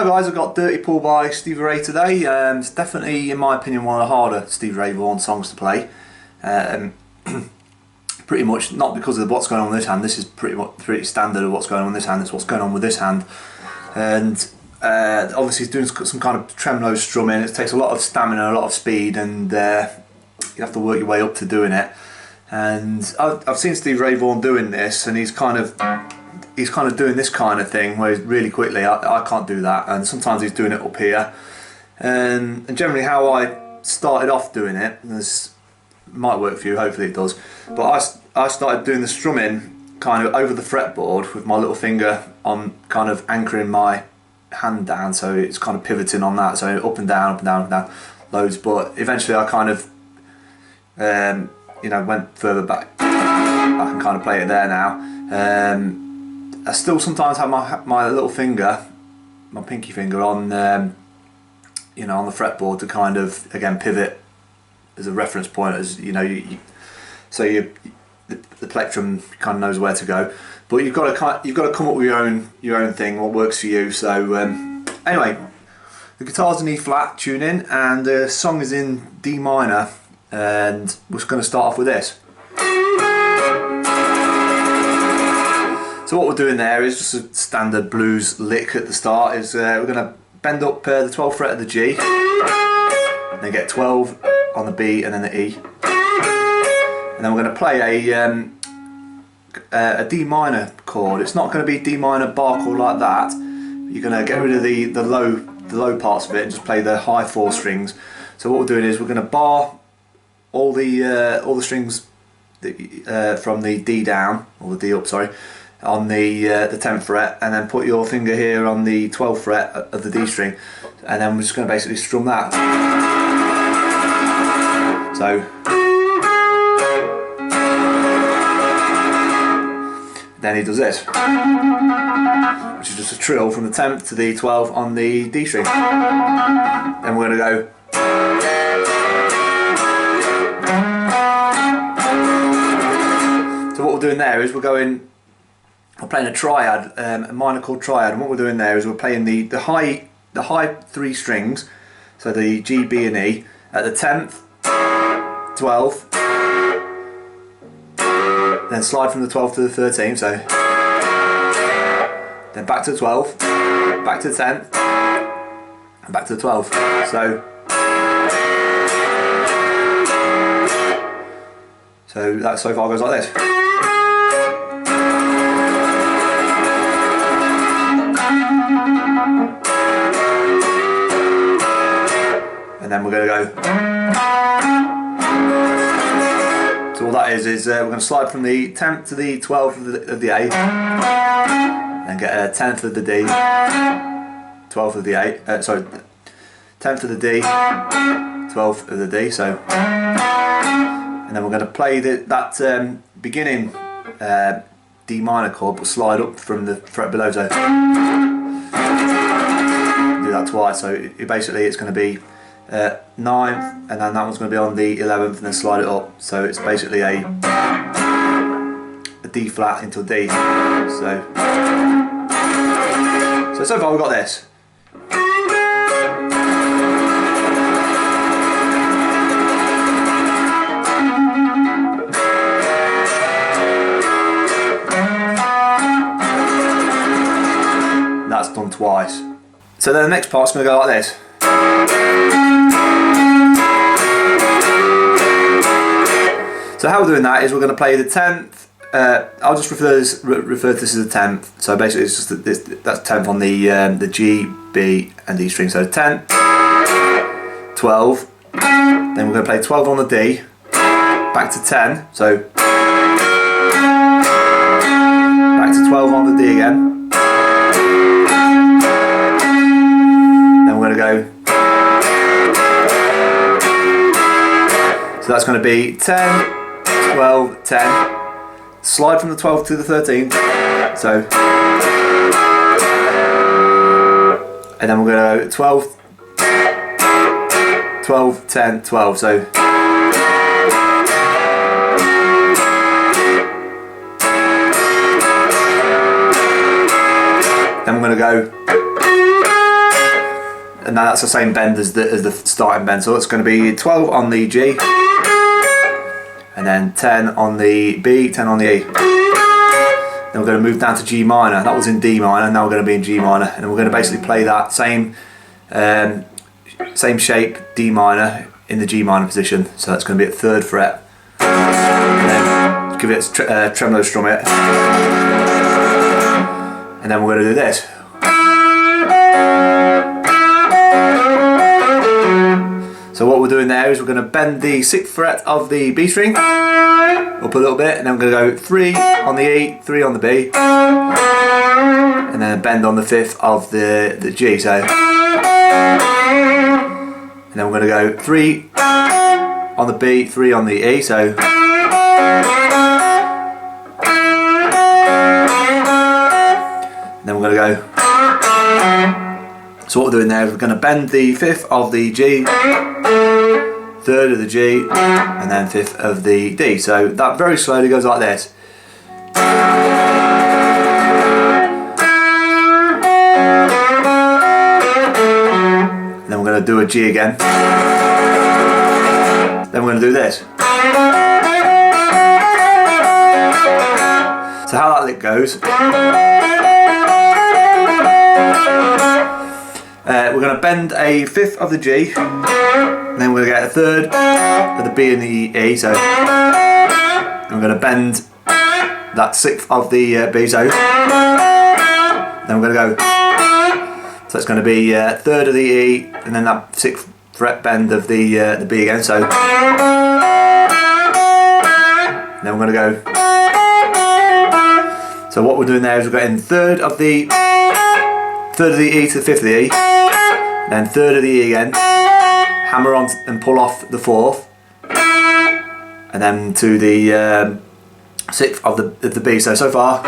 Hi guys, I've got Dirty Pool by Stevie Ray today. It's definitely, in my opinion, one of the harder Stevie Ray Vaughan songs to play. Pretty much, not because of what's going on with this hand, this is pretty standard of what's going on with this hand, it's what's going on with this hand. And obviously he's doing some kind of tremolo strumming. It takes a lot of stamina, a lot of speed, and you have to work your way up to doing it. And I've seen Stevie Ray Vaughan doing this, and he's kind of doing this kind of thing where he's really quickly. I can't do that, and sometimes he's doing it up here. And generally how I started off doing it, this might work for you, hopefully it does, but I started doing the strumming kind of over the fretboard with my little finger on, kind of anchoring my hand down, so it's kind of pivoting on that, so up and down, up and down, up and down, loads. But eventually I kind of you know, went further back. I can kind of play it there now. I still sometimes have my little finger, my pinky finger on you know, on the fretboard to kind of, again, pivot as a reference point, as you know, the plectrum kind of knows where to go. But you've got to come up with your own thing, what works for you. So anyway, the guitar's in E flat tuning, and the song is in D minor, and we're just going to start off with this. So what we're doing there is just a standard blues lick at the start. Is we're going to bend up the 12th fret of the G, and then get 12 on the B and then the E, and then we're going to play a D minor chord. It's not going to be D minor bar chord like that. You're going to get rid of the low parts of it and just play the high 4 strings. So what we're doing is we're going to bar all the strings from the D down, or the D up, sorry, on the 10th fret, and then put your finger here on the 12th fret of the D string, and then we're just going to basically strum that. So then he does this, which is just a trill from the 10th to the 12th on the D string. Then we're going to go. So what we're doing there is we're playing a triad, a minor chord triad, and what we're doing there is we're playing the high 3 strings, so the G, B and E, at the 10th, 12th, then slide from the 12th to the 13th, so then back to the 12th, back to the 10th, and back to the 12th. So that so far goes like this. And then we're going to go. So all that is we're going to slide from the 10th to the 12th of the A, and get a 10th of the D, 12th of the A, sorry, 10th of the D, 12th of the D, so, and then we're going to play that beginning D minor chord, but slide up from the fret below, so do that twice. So basically it's going to be 9th, and then that one's going to be on the 11th, and then slide it up. So it's basically a D flat into a D. So far we've got this. That's done twice. So then the next part's going to go like this. So how we're doing that is we're going to play the 10th. I'll just refer to this as the 10th. So basically it's just that's 10th on the G, B and D string. So 10, 12. Then we're going to play 12 on the D. Back to 10. So back to 12 on the D again. Then we're going to go. So that's going to be 10, 12, 10, slide from the 12th to the 13th, so, and then we're going to go 12, 12, 10, 12, so, then we're going to go and that's the same bend as the starting bend. So it's going to be 12 on the G, and then 10 on the B, 10 on the E. Then we're going to move down to G minor. That was in D minor, now we're going to be in G minor, and we're going to basically play that same shape D minor in the G minor position. So that's going to be at 3rd fret, and then give it a tremolo strum it, and then we're going to do this. So what we're doing there is we're going to bend the 6th fret of the B string up a little bit, and then we're going to go 3 on the E, 3 on the B, and then bend on the 5th of the G. So, and then we're going to go 3 on the B, 3 on the E. So, and then we're going to go. So what we're doing there is we're going to bend the 5th of the G, 3rd of the G, and then 5th of the D. So that very slowly goes like this. And then we're going to do a G again. Then we're going to do this. So how that lick goes. We're going to bend a 5th of the G, and then we're going to get a 3rd of the B and the E. So we're going to bend that 6th of the B. So then we're going to go. So it's going to be 3rd of the E, and then that 6th fret bend of the B again. So then we're going to go. So what we're doing there is we're getting 3rd of the E to the 5th of the E, then 3rd of the E again, hammer on and pull off the 4th, and then to the 6th of the B. So far.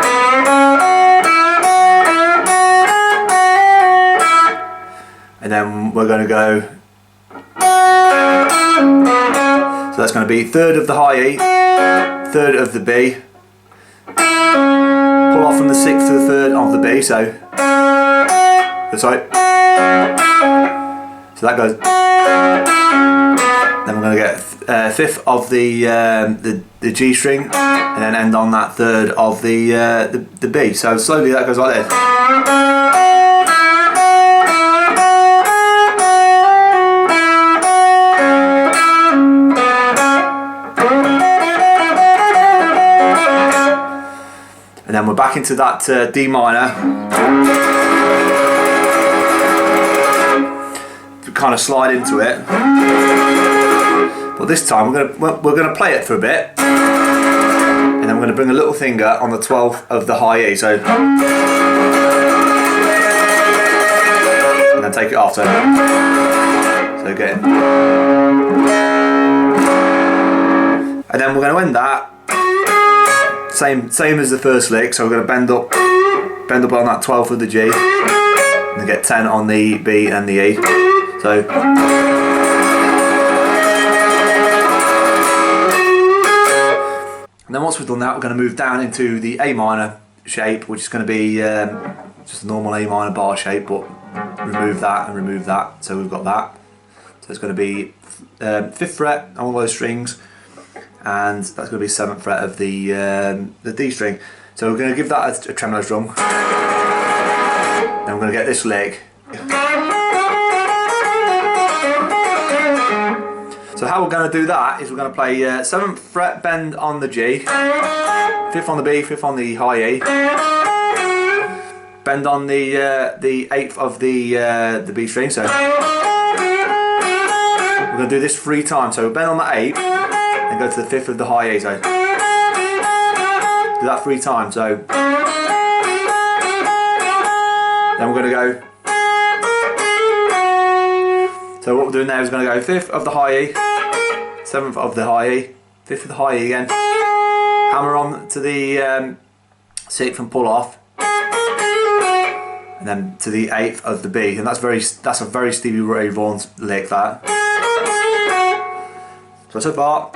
And then we're going to go. So that's going to be 3rd of the high E, 3rd of the B, pull off from the 6th to the 3rd of the B. So. Sorry. So that goes. Then we're going to get 5th of the G string, and then end on that 3rd of the B. So slowly that goes like this. And then we're back into that D minor. Kind of slide into it, but this time we're gonna play it for a bit, and then we're gonna bring a little finger on the 12th of the high E. So, and then take it off. So again, and then we're gonna end that same as the first lick. So we're gonna bend up on that 12th of the G, and get 10 on the B and the E. So, and then once we've done that, we're going to move down into the A minor shape, which is going to be just a normal A minor bar shape, but remove that and remove that. So we've got that. So it's going to be 5th fret on all those strings, and that's going to be 7th fret of the D string. So we're going to give that a tremolo strum. Then we're going to get this lick. So how we're going to do that is we're going to play 7th fret bend on the G, 5th on the B, 5th on the high E, bend on the 8th of the B string. So we're going to do this 3 times. So bend on the 8th and go to the 5th of the high E. So do that 3 times. So then we're going to go. So what we're doing there is going to go 5th of the high E, 7th of the high E, 5th of the high E again, hammer on to the 6th and pull off, and then to the 8th of the B, and that's a very Stevie Ray Vaughan lick that. So far.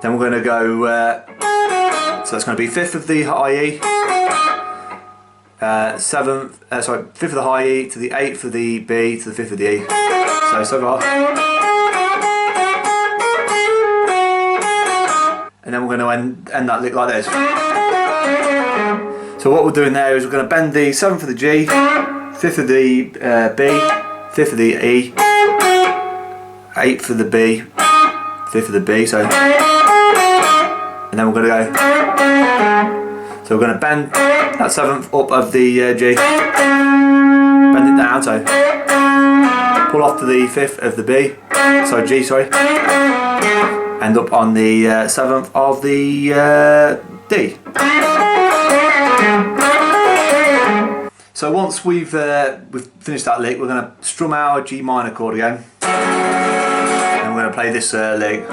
Then we're going to go. So it's going to be 5th of the high E. 7th, sorry, 5th of the high E to the 8th of the B to the 5th of the E. So far. And then we're going to end that lick like this. So what we're doing there is we're going to bend the 7th of the G, 5th of the B, 5th of the E, 8th of the B, 5th of the B, so, and then we're going to go, so we're going to bend that 7th up of the G, bend it down, so pull off to the 5th of the B, so G, sorry, end up on the 7th of the D. So once we've finished that lick, we're going to strum our G minor chord again, and we're going to play this lick.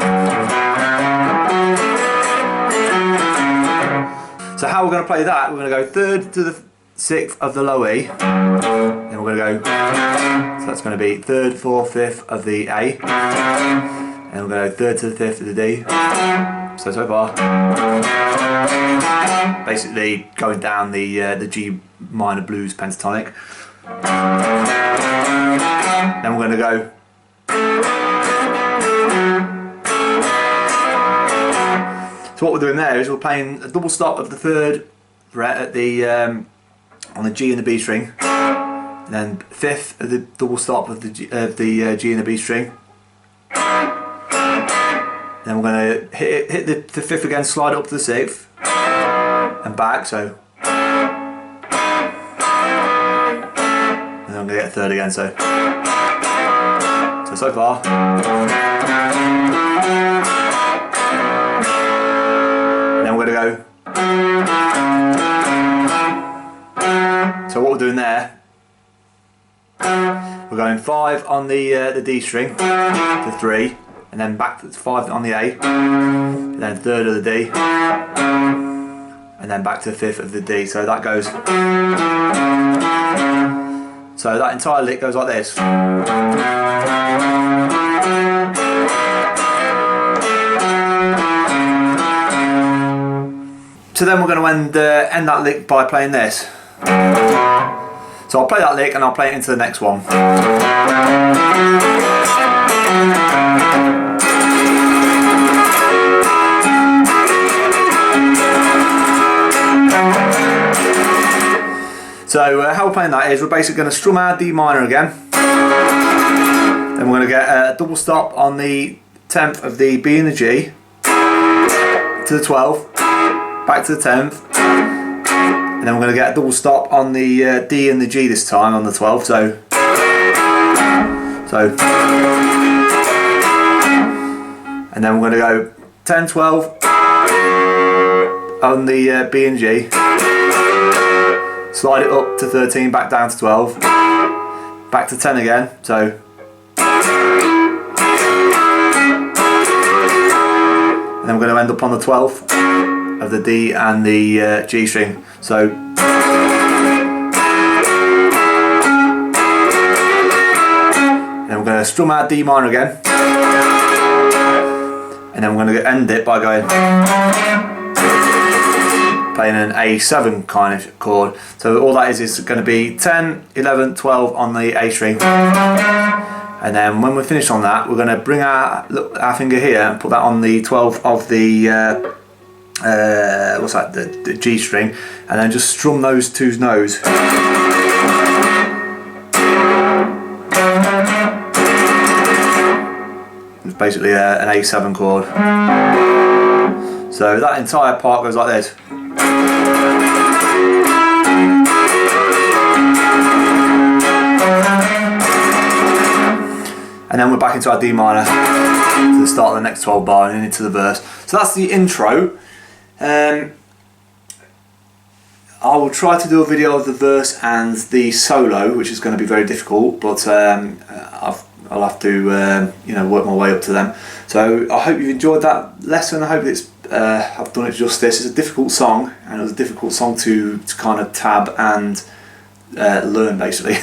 So how we're going to play that? We're going to go 3rd to the 6th of the low E, then we're going to go, so that's going to be 3rd, 4th, 5th of the A, and we're going to go 3rd to the 5th of the D. So far, basically going down the G minor blues pentatonic. Then we're going to go. So what we're doing there is we're playing a double stop of the 3rd fret at the on the G and the B string, and then 5th of the double stop of the G and the B string. Then we're going to hit the 5th again, slide it up to the 6th, and back, so. And then I'm going to get a 3rd again, so. So far. And then we're going to go. So what we're doing there, we're going 5 on the D string to 3. And then back to 5 on the A, and then 3rd of the D, and then back to the 5th of the D. So that goes. So that entire lick goes like this. So then we're going to end that lick by playing this. So I'll play that lick and I'll play it into the next one. So how we're playing that is we're basically going to strum our D minor again. Then we're going to get a double stop on the 10th of the B and the G to the 12th, back to the 10th, and then we're going to get a double stop on the D and the G this time on the 12th. So and then we're going to go 10, 12 on the B and G, slide it up to 13, back down to 12, back to 10 again, so. And then we're going to end up on the 12th of the D and the G string, so. Then we're going to strum our D minor again, and then we're going to end it by going playing an A7 kind of chord. So all that is going to be 10, 11, 12 on the A string, and then when we're finished on that, we're going to bring our finger here and put that on the 12th of the what's that, the G string, and then just strum those two notes. It's basically an A7 chord. So that entire part goes like this. And then we're back into our D minor to the start of the next 12 bar and into the verse. So that's the intro. I will try to do a video of the verse and the solo, which is going to be very difficult, but I'll have to you know, work my way up to them. So I hope you've enjoyed that lesson. I hope it's I've done it justice. It's a difficult song, and it was a difficult song to kind of tab and learn, basically.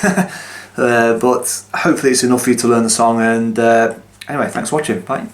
But hopefully it's enough for you to learn the song, and anyway, thanks for watching. Bye.